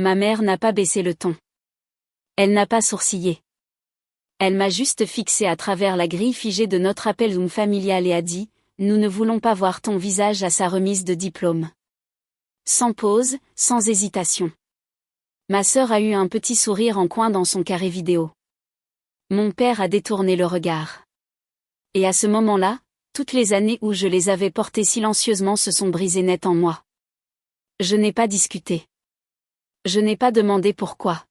Ma mère n'a pas baissé le ton. Elle n'a pas sourcillé. Elle m'a juste fixé à travers la grille figée de notre appel Zoom familial et a dit « Nous ne voulons pas voir ton visage à sa remise de diplôme. » Sans pause, sans hésitation. Ma sœur a eu un petit sourire en coin dans son carré vidéo. Mon père a détourné le regard. Et à ce moment-là, toutes les années où je les avais portées silencieusement se sont brisées net en moi. Je n'ai pas discuté. Je n'ai pas demandé pourquoi.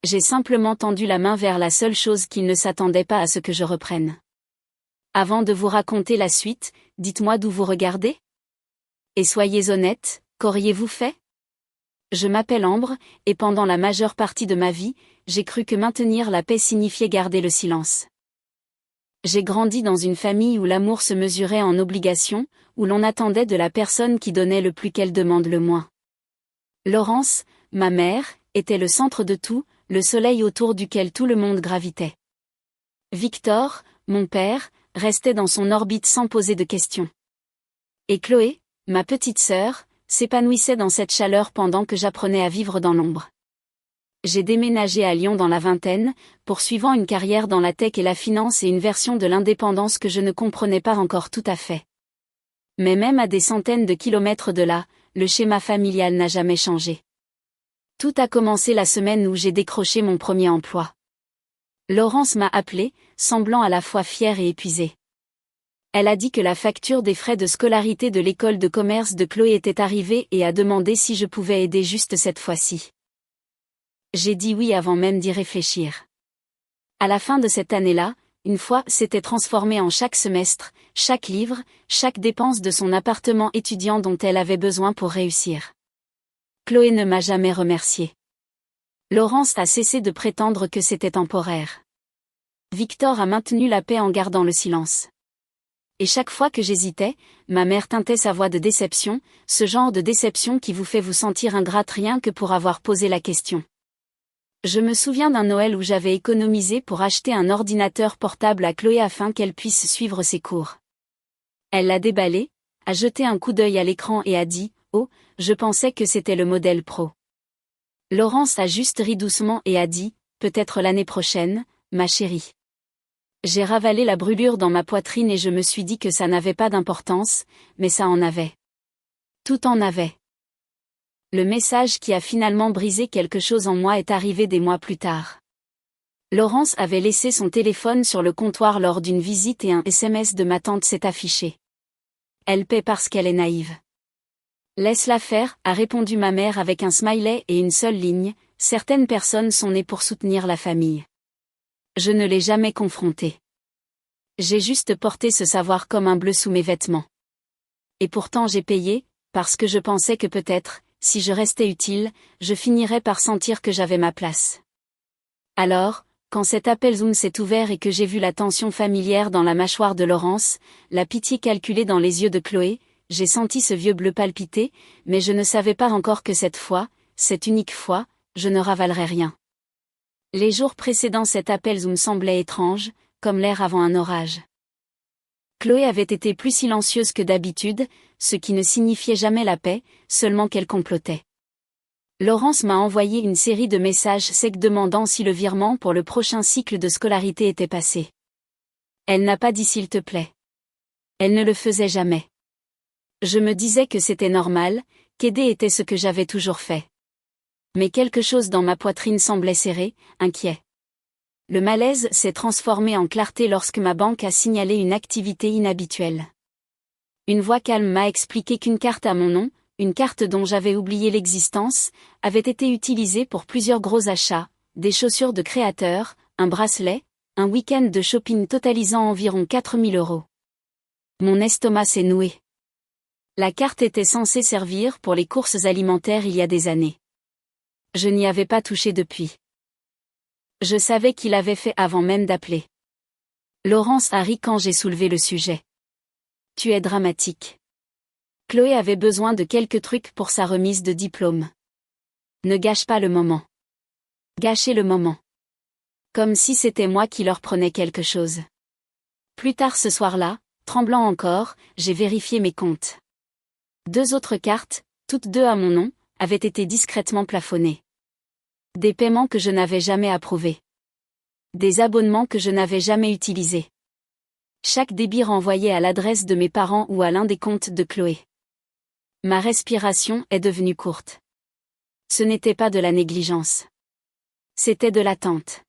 J'ai simplement tendu la main vers la seule chose qu'il ne s'attendait pas à ce que je reprenne. Avant de vous raconter la suite, dites-moi d'où vous regardez. Et soyez honnête, qu'auriez-vous fait? Je m'appelle Ambre, et pendant la majeure partie de ma vie, j'ai cru que maintenir la paix signifiait garder le silence. J'ai grandi dans une famille où l'amour se mesurait en obligation, où l'on attendait de la personne qui donnait le plus qu'elle demande le moins. Laurence, ma mère, était le centre de tout, le soleil autour duquel tout le monde gravitait. Victor, mon père, restait dans son orbite sans poser de questions. Et Chloé, ma petite sœur, s'épanouissait dans cette chaleur pendant que j'apprenais à vivre dans l'ombre. J'ai déménagé à Lyon dans la vingtaine, poursuivant une carrière dans la tech et la finance et une version de l'indépendance que je ne comprenais pas encore tout à fait. Mais même à des centaines de kilomètres de là, le schéma familial n'a jamais changé. Tout a commencé la semaine où j'ai décroché mon premier emploi. Laurence m'a appelée, semblant à la fois fière et épuisée. Elle a dit que la facture des frais de scolarité de l'école de commerce de Chloé était arrivée et a demandé si je pouvais aider juste cette fois-ci. J'ai dit oui avant même d'y réfléchir. À la fin de cette année-là, une fois s'était transformé en chaque semestre, chaque livre, chaque dépense de son appartement étudiant dont elle avait besoin pour réussir. Chloé ne m'a jamais remercié. Laurence a cessé de prétendre que c'était temporaire. Victor a maintenu la paix en gardant le silence. Et chaque fois que j'hésitais, ma mère tintait sa voix de déception, ce genre de déception qui vous fait vous sentir ingrate rien que pour avoir posé la question. Je me souviens d'un Noël où j'avais économisé pour acheter un ordinateur portable à Chloé afin qu'elle puisse suivre ses cours. Elle l'a déballé, a jeté un coup d'œil à l'écran et a dit « Oh, je pensais que c'était le modèle Pro ». Laurence a juste ri doucement et a dit « Peut-être l'année prochaine, ma chérie ». J'ai ravalé la brûlure dans ma poitrine et je me suis dit que ça n'avait pas d'importance, mais ça en avait. Tout en avait. Le message qui a finalement brisé quelque chose en moi est arrivé des mois plus tard. Laurence avait laissé son téléphone sur le comptoir lors d'une visite et un SMS de ma tante s'est affiché. Elle paie parce qu'elle est naïve. Laisse-la faire, a répondu ma mère avec un smiley et une seule ligne, certaines personnes sont nées pour soutenir la famille. Je ne l'ai jamais confrontée. J'ai juste porté ce savoir comme un bleu sous mes vêtements. Et pourtant j'ai payé, parce que je pensais que peut-être, si je restais utile, je finirais par sentir que j'avais ma place. Alors, quand cet appel Zoom s'est ouvert et que j'ai vu la tension familière dans la mâchoire de Laurence, la pitié calculée dans les yeux de Chloé, j'ai senti ce vieux bleu palpiter, mais je ne savais pas encore que cette fois, cette unique fois, je ne ravalerais rien. Les jours précédant cet appel Zoom semblaient étranges, comme l'air avant un orage. Chloé avait été plus silencieuse que d'habitude, ce qui ne signifiait jamais la paix, seulement qu'elle complotait. Laurence m'a envoyé une série de messages secs demandant si le virement pour le prochain cycle de scolarité était passé. Elle n'a pas dit s'il te plaît. Elle ne le faisait jamais. Je me disais que c'était normal, qu'aider était ce que j'avais toujours fait. Mais quelque chose dans ma poitrine semblait serré, inquiet. Le malaise s'est transformé en clarté lorsque ma banque a signalé une activité inhabituelle. Une voix calme m'a expliqué qu'une carte à mon nom, une carte dont j'avais oublié l'existence, avait été utilisée pour plusieurs gros achats, des chaussures de créateur, un bracelet, un week-end de shopping totalisant environ 4 000 €. Mon estomac s'est noué. La carte était censée servir pour les courses alimentaires il y a des années. Je n'y avais pas touché depuis. Je savais qu'il avait fait avant même d'appeler. Laurence a ri quand j'ai soulevé le sujet. Tu es dramatique. Chloé avait besoin de quelques trucs pour sa remise de diplôme. Ne gâche pas le moment. Gâchez le moment. Comme si c'était moi qui leur prenais quelque chose. Plus tard ce soir-là, tremblant encore, j'ai vérifié mes comptes. 2 autres cartes, toutes 2 à mon nom, avaient été discrètement plafonnés. Des paiements que je n'avais jamais approuvés. Des abonnements que je n'avais jamais utilisés. Chaque débit renvoyé à l'adresse de mes parents ou à l'un des comptes de Chloé. Ma respiration est devenue courte. Ce n'était pas de la négligence. C'était de l'attente.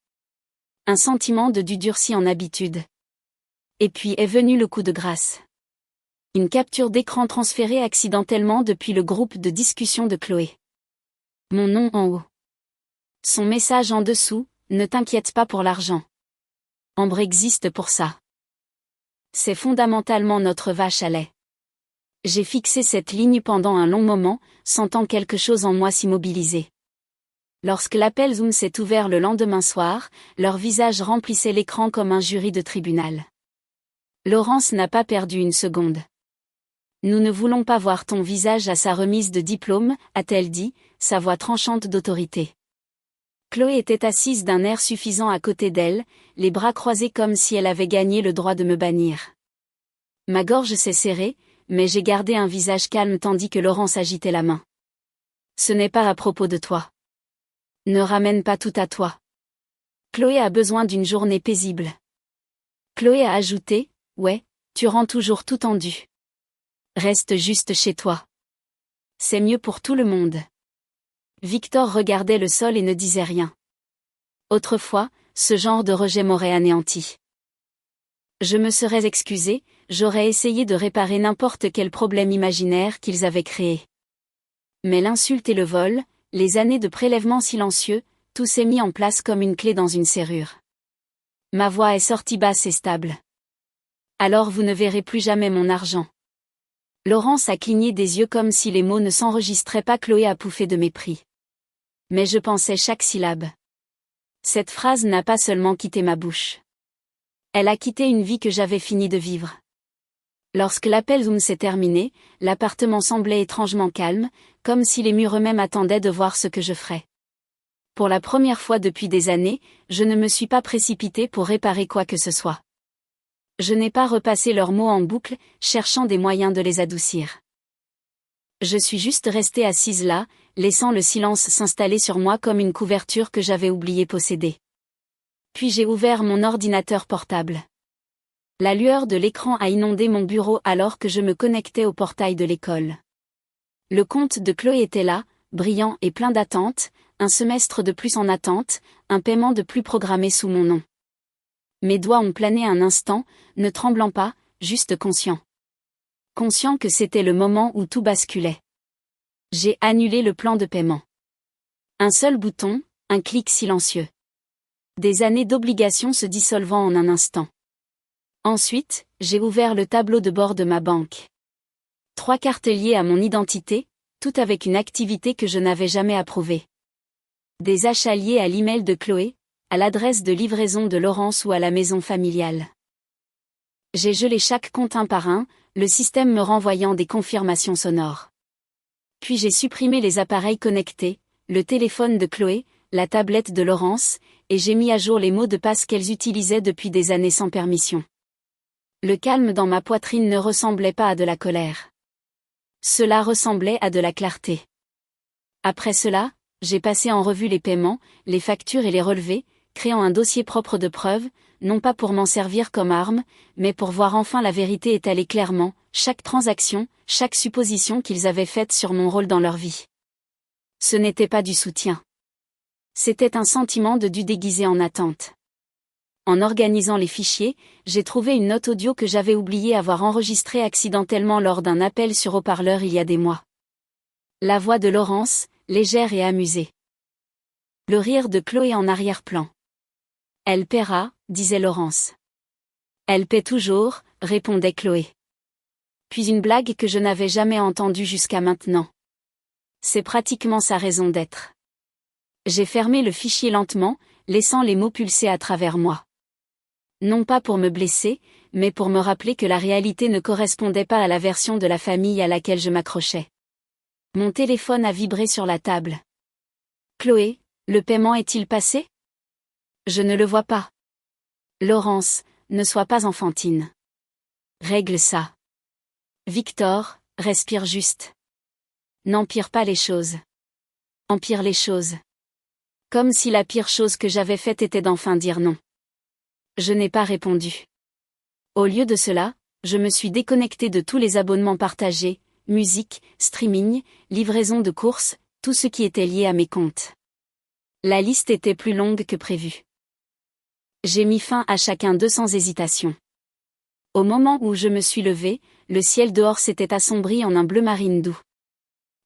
Un sentiment de dû durci en habitude. Et puis est venu le coup de grâce. Une capture d'écran transférée accidentellement depuis le groupe de discussion de Chloé. Mon nom en haut. Son message en dessous, ne t'inquiète pas pour l'argent. Ambre existe pour ça. C'est fondamentalement notre vache à lait. J'ai fixé cette ligne pendant un long moment, sentant quelque chose en moi s'immobiliser. Lorsque l'appel Zoom s'est ouvert le lendemain soir, leur visage remplissait l'écran comme un jury de tribunal. Laurence n'a pas perdu une seconde. Nous ne voulons pas voir ton visage à sa remise de diplôme, a-t-elle dit, sa voix tranchante d'autorité. Chloé était assise d'un air suffisant à côté d'elle, les bras croisés comme si elle avait gagné le droit de me bannir. Ma gorge s'est serrée, mais j'ai gardé un visage calme tandis que Laurence agitait la main. Ce n'est pas à propos de toi. Ne ramène pas tout à toi. Chloé a besoin d'une journée paisible. Chloé a ajouté, ouais, tu rends toujours tout tendu. Reste juste chez toi. C'est mieux pour tout le monde. Victor regardait le sol et ne disait rien. Autrefois, ce genre de rejet m'aurait anéanti. Je me serais excusée, j'aurais essayé de réparer n'importe quel problème imaginaire qu'ils avaient créé. Mais l'insulte et le vol, les années de prélèvement silencieux, tout s'est mis en place comme une clé dans une serrure. Ma voix est sortie basse et stable. Alors vous ne verrez plus jamais mon argent. Laurence a cligné des yeux comme si les mots ne s'enregistraient pas. Chloé a pouffé de mépris. Mais je pensais chaque syllabe. Cette phrase n'a pas seulement quitté ma bouche. Elle a quitté une vie que j'avais fini de vivre. Lorsque l'appel Zoom s'est terminé, l'appartement semblait étrangement calme, comme si les murs eux-mêmes attendaient de voir ce que je ferais. Pour la première fois depuis des années, je ne me suis pas précipitée pour réparer quoi que ce soit. Je n'ai pas repassé leurs mots en boucle, cherchant des moyens de les adoucir. Je suis juste restée assise là, laissant le silence s'installer sur moi comme une couverture que j'avais oublié posséder. Puis j'ai ouvert mon ordinateur portable. La lueur de l'écran a inondé mon bureau alors que je me connectais au portail de l'école. Le compte de Chloé était là, brillant et plein d'attentes, un semestre de plus en attente, un paiement de plus programmé sous mon nom. Mes doigts ont plané un instant, ne tremblant pas, juste conscient. Conscient que c'était le moment où tout basculait. J'ai annulé le plan de paiement. Un seul bouton, un clic silencieux. Des années d'obligations se dissolvant en un instant. Ensuite, j'ai ouvert le tableau de bord de ma banque. 3 cartes liées à mon identité, toutes avec une activité que je n'avais jamais approuvée. Des achats liés à l'email de Chloé, à l'adresse de livraison de Laurence ou à la maison familiale. J'ai gelé chaque compte un par un, le système me renvoyant des confirmations sonores. Puis j'ai supprimé les appareils connectés, le téléphone de Chloé, la tablette de Laurence, et j'ai mis à jour les mots de passe qu'elles utilisaient depuis des années sans permission. Le calme dans ma poitrine ne ressemblait pas à de la colère. Cela ressemblait à de la clarté. Après cela, j'ai passé en revue les paiements, les factures et les relevés, créant un dossier propre de preuves, non pas pour m'en servir comme arme, mais pour voir enfin la vérité étalée clairement, chaque transaction, chaque supposition qu'ils avaient faite sur mon rôle dans leur vie. Ce n'était pas du soutien. C'était un sentiment de dû déguisé en attente. En organisant les fichiers, j'ai trouvé une note audio que j'avais oublié avoir enregistrée accidentellement lors d'un appel sur haut-parleur il y a des mois. La voix de Laurence, légère et amusée. Le rire de Chloé en arrière-plan. Elle paiera, disait Laurence. Elle paie toujours, répondait Chloé. Puis une blague que je n'avais jamais entendue jusqu'à maintenant. C'est pratiquement sa raison d'être. J'ai fermé le fichier lentement, laissant les mots pulser à travers moi. Non pas pour me blesser, mais pour me rappeler que la réalité ne correspondait pas à la version de la famille à laquelle je m'accrochais. Mon téléphone a vibré sur la table. Chloé, le paiement est-il passé ? Je ne le vois pas. Laurence, ne sois pas enfantine. Règle ça. Victor, respire juste. N'empire pas les choses. Empire les choses. Comme si la pire chose que j'avais faite était d'enfin dire non. Je n'ai pas répondu. Au lieu de cela, je me suis déconnecté de tous les abonnements partagés, musique, streaming, livraison de courses, tout ce qui était lié à mes comptes. La liste était plus longue que prévu. J'ai mis fin à chacun d'eux sans hésitation. Au moment où je me suis levée, le ciel dehors s'était assombri en un bleu marine doux.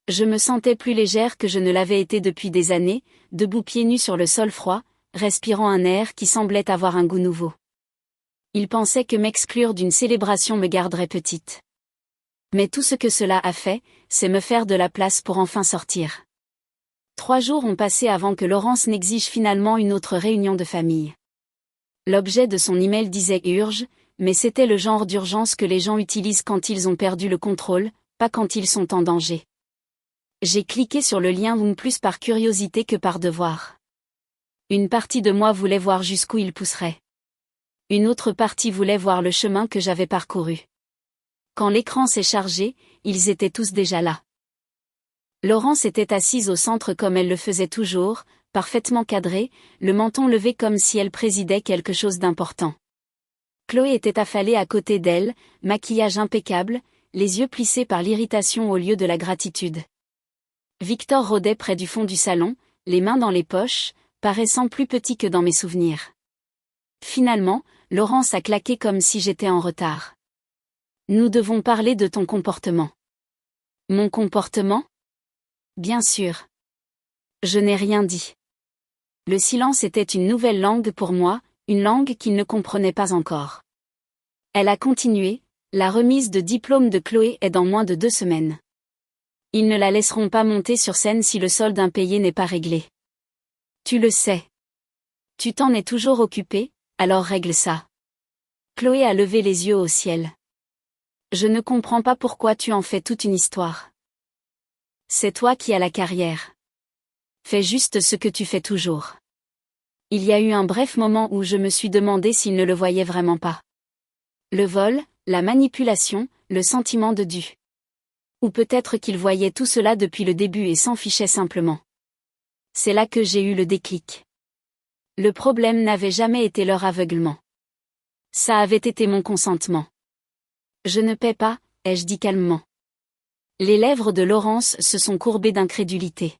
Je me sentais plus légère que je ne l'avais été depuis des années, debout pieds nus sur le sol froid, respirant un air qui semblait avoir un goût nouveau. Il pensait que m'exclure d'une célébration me garderait petite. Mais tout ce que cela a fait, c'est me faire de la place pour enfin sortir. 3 jours ont passé avant que Laurence n'exige finalement une autre réunion de famille. L'objet de son email disait « urge », mais c'était le genre d'urgence que les gens utilisent quand ils ont perdu le contrôle, pas quand ils sont en danger. J'ai cliqué sur le lien Zoom Plus par curiosité que par devoir. Une partie de moi voulait voir jusqu'où il pousserait. Une autre partie voulait voir le chemin que j'avais parcouru. Quand l'écran s'est chargé, ils étaient tous déjà là. Laurence était assise au centre comme elle le faisait toujours, parfaitement cadrée, le menton levé comme si elle présidait quelque chose d'important. Chloé était affalée à côté d'elle, maquillage impeccable, les yeux plissés par l'irritation au lieu de la gratitude. Victor rôdait près du fond du salon, les mains dans les poches, paraissant plus petit que dans mes souvenirs. Finalement, Laurence a claqué comme si j'étais en retard. Nous devons parler de ton comportement. Mon comportement ? Bien sûr. Je n'ai rien dit. Le silence était une nouvelle langue pour moi, une langue qu'il ne comprenait pas encore. Elle a continué, la remise de diplôme de Chloé est dans moins de 2 semaines. Ils ne la laisseront pas monter sur scène si le solde impayé n'est pas réglé. Tu le sais. Tu t'en es toujours occupé, alors règle ça. Chloé a levé les yeux au ciel. Je ne comprends pas pourquoi tu en fais toute une histoire. C'est toi qui as la carrière. Fais juste ce que tu fais toujours. Il y a eu un bref moment où je me suis demandé s'il ne le voyait vraiment pas. Le vol, la manipulation, le sentiment de dû. Ou peut-être qu'il voyait tout cela depuis le début et s'en fichait simplement. C'est là que j'ai eu le déclic. Le problème n'avait jamais été leur aveuglement. Ça avait été mon consentement. Je ne paie pas, ai-je dit calmement. Les lèvres de Laurence se sont courbées d'incrédulité.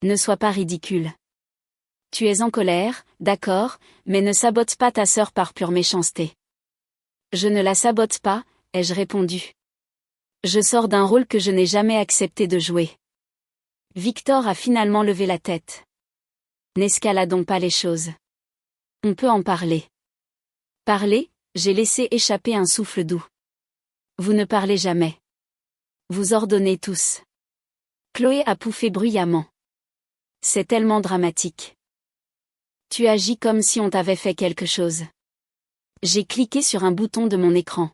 Ne sois pas ridicule. Tu es en colère, d'accord, mais ne sabote pas ta sœur par pure méchanceté. Je ne la sabote pas, ai-je répondu. Je sors d'un rôle que je n'ai jamais accepté de jouer. Victor a finalement levé la tête. N'escaladons pas les choses. On peut en parler. Parler, j'ai laissé échapper un souffle doux. Vous ne parlez jamais. Vous ordonnez tous. Chloé a pouffé bruyamment. C'est tellement dramatique. Tu agis comme si on t'avait fait quelque chose. J'ai cliqué sur un bouton de mon écran.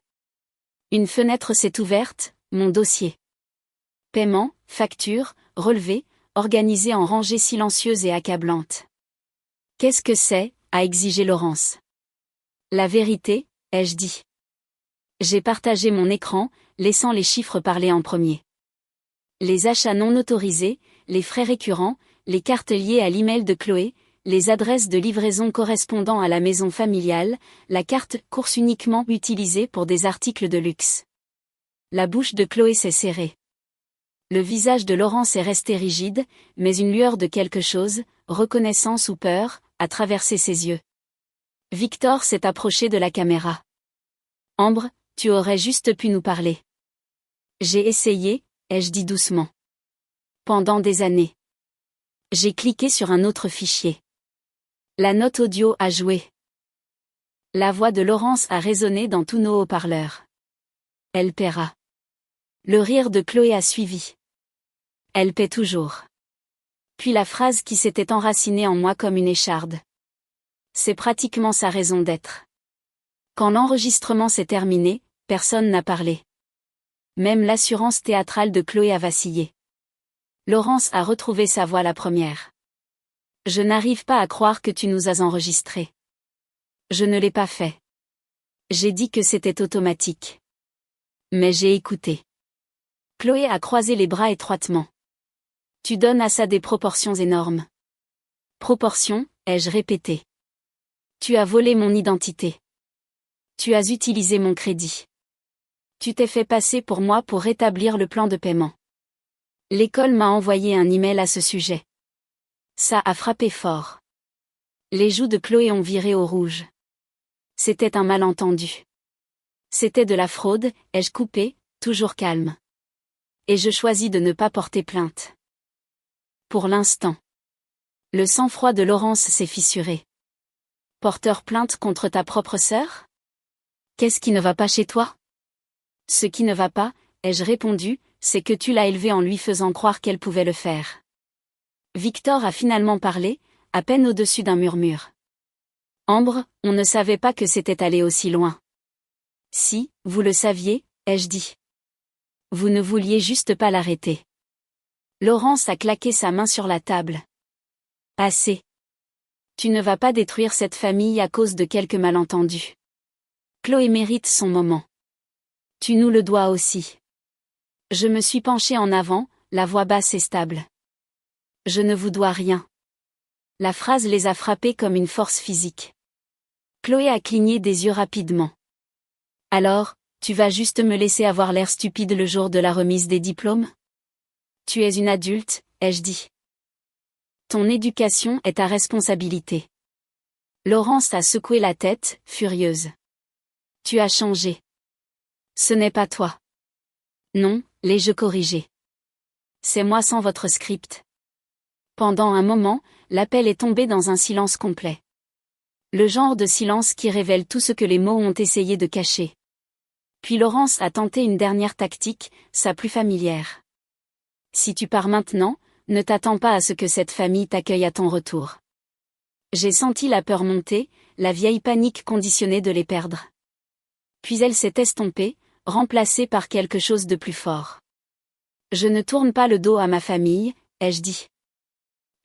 Une fenêtre s'est ouverte, mon dossier. Paiement, facture, relevé, organisé en rangées silencieuses et accablantes. Qu'est-ce que c'est, a exigé Laurence. La vérité, ai-je dit. J'ai partagé mon écran, laissant les chiffres parler en premier. Les achats non autorisés, les frais récurrents, les cartes liées à l'email de Chloé, les adresses de livraison correspondant à la maison familiale, la carte course uniquement utilisée pour des articles de luxe. La bouche de Chloé s'est serrée. Le visage de Laurence est resté rigide, mais une lueur de quelque chose, reconnaissance ou peur, a traversé ses yeux. Victor s'est approché de la caméra. Ambre, tu aurais juste pu nous parler. J'ai essayé, ai-je dit doucement. Pendant des années. J'ai cliqué sur un autre fichier. La note audio a joué. La voix de Laurence a résonné dans tous nos haut-parleurs. Elle paiera. Le rire de Chloé a suivi. Elle paie toujours. Puis la phrase qui s'était enracinée en moi comme une écharde. C'est pratiquement sa raison d'être. Quand l'enregistrement s'est terminé, personne n'a parlé. Même l'assurance théâtrale de Chloé a vacillé. Laurence a retrouvé sa voix la première. Je n'arrive pas à croire que tu nous as enregistrés. Je ne l'ai pas fait. J'ai dit que c'était automatique. Mais j'ai écouté. Chloé a croisé les bras étroitement. Tu donnes à ça des proportions énormes. Proportions, ai-je répété. Tu as volé mon identité. Tu as utilisé mon crédit. Tu t'es fait passer pour moi pour rétablir le plan de paiement. L'école m'a envoyé un email à ce sujet. Ça a frappé fort. Les joues de Chloé ont viré au rouge. C'était un malentendu. C'était de la fraude, ai-je coupé, toujours calme. Et je choisis de ne pas porter plainte. Pour l'instant. Le sang-froid de Laurence s'est fissuré. Porteur plainte contre ta propre sœur? Qu'est-ce qui ne va pas chez toi? Ce qui ne va pas, ai-je répondu, c'est que tu l'as élevée en lui faisant croire qu'elle pouvait le faire. Victor a finalement parlé, à peine au-dessus d'un murmure. Ambre, on ne savait pas que c'était allé aussi loin. Si, vous le saviez, ai-je dit. Vous ne vouliez juste pas l'arrêter. Laurence a claqué sa main sur la table. Assez. Tu ne vas pas détruire cette famille à cause de quelques malentendus. Chloé mérite son moment. Tu nous le dois aussi. Je me suis penchée en avant, la voix basse et stable. Je ne vous dois rien. La phrase les a frappés comme une force physique. Chloé a cligné des yeux rapidement. Alors, tu vas juste me laisser avoir l'air stupide le jour de la remise des diplômes? Tu es une adulte, ai-je dit. Ton éducation est ta responsabilité. Laurence a secoué la tête, furieuse. Tu as changé. Ce n'est pas toi. Non, l'ai-je corrigé. C'est moi sans votre script. Pendant un moment, l'appel est tombé dans un silence complet. Le genre de silence qui révèle tout ce que les mots ont essayé de cacher. Puis Laurence a tenté une dernière tactique, sa plus familière. Si tu pars maintenant, ne t'attends pas à ce que cette famille t'accueille à ton retour. J'ai senti la peur monter, la vieille panique conditionnée de les perdre. Puis elle s'est estompée, remplacée par quelque chose de plus fort. Je ne tourne pas le dos à ma famille, ai-je dit.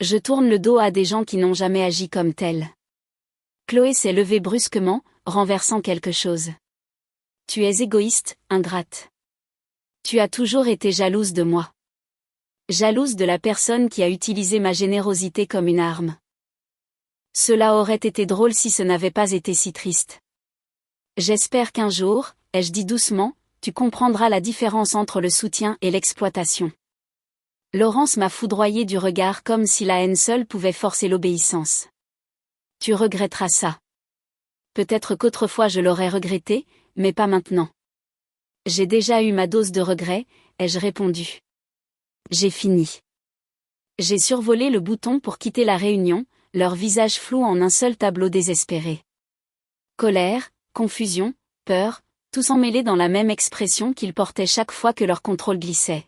Je tourne le dos à des gens qui n'ont jamais agi comme tels. Chloé s'est levée brusquement, renversant quelque chose. Tu es égoïste, ingrate. Tu as toujours été jalouse de moi. Jalouse de la personne qui a utilisé ma générosité comme une arme. Cela aurait été drôle si ce n'avait pas été si triste. J'espère qu'un jour, ai-je dit doucement, tu comprendras la différence entre le soutien et l'exploitation. Laurence m'a foudroyé du regard comme si la haine seule pouvait forcer l'obéissance. Tu regretteras ça. Peut-être qu'autrefois je l'aurais regretté, mais pas maintenant. J'ai déjà eu ma dose de regret, ai-je répondu. J'ai fini. J'ai survolé le bouton pour quitter la réunion, leur visage flou en un seul tableau désespéré. Colère, confusion, peur, tous emmêlés dans la même expression qu'ils portaient chaque fois que leur contrôle glissait.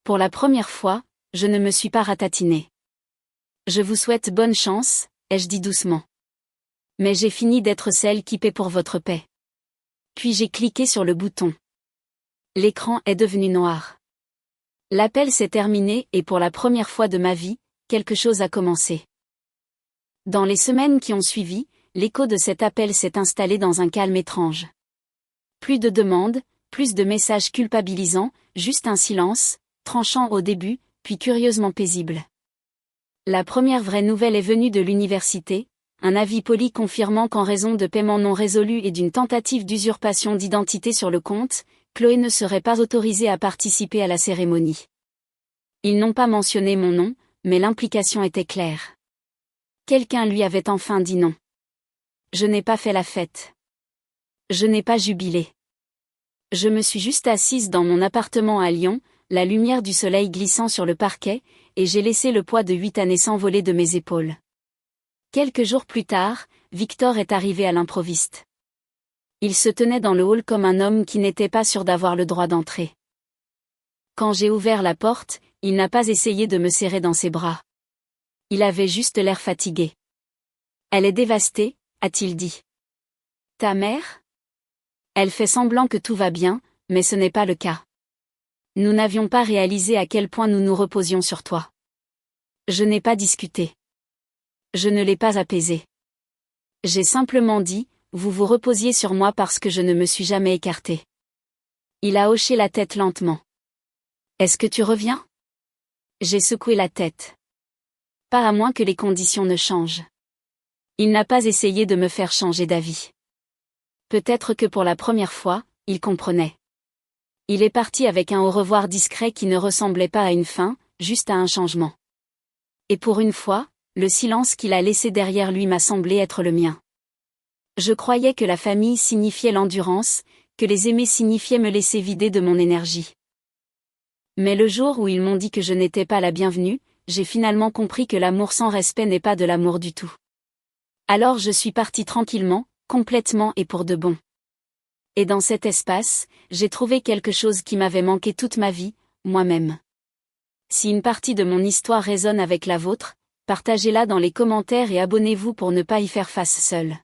Pour la première fois, je ne me suis pas ratatinée. Je vous souhaite bonne chance, ai-je dit doucement. Mais j'ai fini d'être celle qui paie pour votre paix. Puis j'ai cliqué sur le bouton. L'écran est devenu noir. L'appel s'est terminé et pour la première fois de ma vie, quelque chose a commencé. Dans les semaines qui ont suivi, l'écho de cet appel s'est installé dans un calme étrange. Plus de demandes, plus de messages culpabilisants, juste un silence, tranchant au début, puis curieusement paisible. La première vraie nouvelle est venue de l'université, un avis poli confirmant qu'en raison de paiements non résolus et d'une tentative d'usurpation d'identité sur le compte, Chloé ne serait pas autorisée à participer à la cérémonie. Ils n'ont pas mentionné mon nom, mais l'implication était claire. Quelqu'un lui avait enfin dit non. Je n'ai pas fait la fête. Je n'ai pas jubilé. Je me suis juste assise dans mon appartement à Lyon, la lumière du soleil glissant sur le parquet, et j'ai laissé le poids de 8 années s'envoler de mes épaules. Quelques jours plus tard, Victor est arrivé à l'improviste. Il se tenait dans le hall comme un homme qui n'était pas sûr d'avoir le droit d'entrer. Quand j'ai ouvert la porte, il n'a pas essayé de me serrer dans ses bras. Il avait juste l'air fatigué. Elle est dévastée, a-t-il dit. Ta mère? Elle fait semblant que tout va bien, mais ce n'est pas le cas. Nous n'avions pas réalisé à quel point nous nous reposions sur toi. Je n'ai pas discuté. Je ne l'ai pas apaisé. J'ai simplement dit, vous vous reposiez sur moi parce que je ne me suis jamais écartée. Il a hoché la tête lentement. Est-ce que tu reviens? J'ai secoué la tête. Pas à moins que les conditions ne changent. Il n'a pas essayé de me faire changer d'avis. Peut-être que pour la première fois, il comprenait. Il est parti avec un au revoir discret qui ne ressemblait pas à une fin, juste à un changement. Et pour une fois, le silence qu'il a laissé derrière lui m'a semblé être le mien. Je croyais que la famille signifiait l'endurance, que les aimer signifiait me laisser vider de mon énergie. Mais le jour où ils m'ont dit que je n'étais pas la bienvenue, j'ai finalement compris que l'amour sans respect n'est pas de l'amour du tout. Alors je suis partie tranquillement, complètement et pour de bon. Et dans cet espace, j'ai trouvé quelque chose qui m'avait manqué toute ma vie, moi-même. Si une partie de mon histoire résonne avec la vôtre, partagez-la dans les commentaires et abonnez-vous pour ne pas y faire face seul.